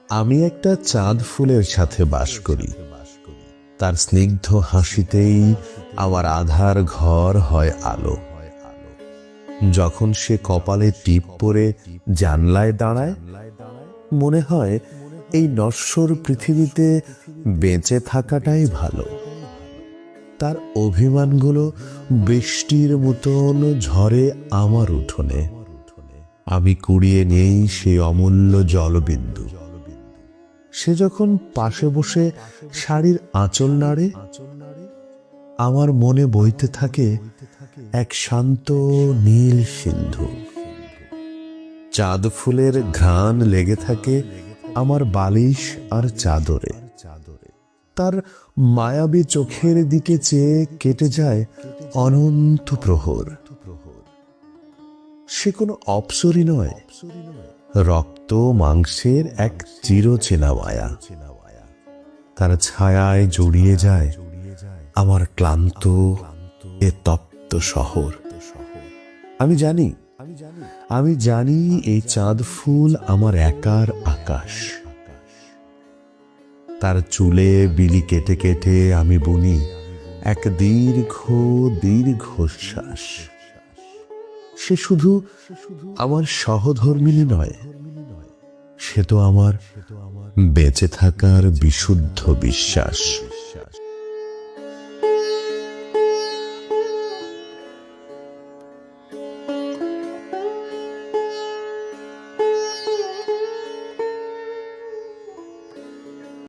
আমি একটা চাঁদ ফুলের সাথে বাস করি। তার স্নিগ্ধ হাসিতেই আমার আধার ঘর হয় আলো। যখন সে কপালে টিপ পরে জানলায় দাঁড়ায়, মনে হয় এই নশ্বর পৃথিবীতে বেঁচে থাকাটাই ভালো। তার অভিমানগুলো বৃষ্টির মতন ঝরে আমার উঠোনে। আমি কুড়িয়ে নেই সেই অমূল্য জলবিন্দু। সে যখন পাশে বসে শাড়ির আঁচল নাড়ে, আমার মনে বইতে থাকে এক শান্ত নীল সিন্ধু। চাঁদ ফুলের ঘ্রাণ লেগে থাকে আমার বালিশ আর চাদরে। তার মায়াবী চোখের দিকে চেয়ে কেটে যায় অনন্ত প্রহর। সে কোনো অপ্সরী নয়, রক্ত মাংসের এক চিরচেনা মায়া। তার ছায়ায় জড়িয়ে যায় আমার ক্লান্ত এ তপ্ত শহর। আমি জানি এই চাঁদ ফুল আমার একার আকাশ। তার চুলে বিলি কেটে কেটে আমি বুনি এক দীর্ঘ দীর্ঘশ্বাস। সে শুধু আমার সহধর্মিণী নয়, সে তো আমার বেঁচে থাকার বিশুদ্ধ বিশ্বাস।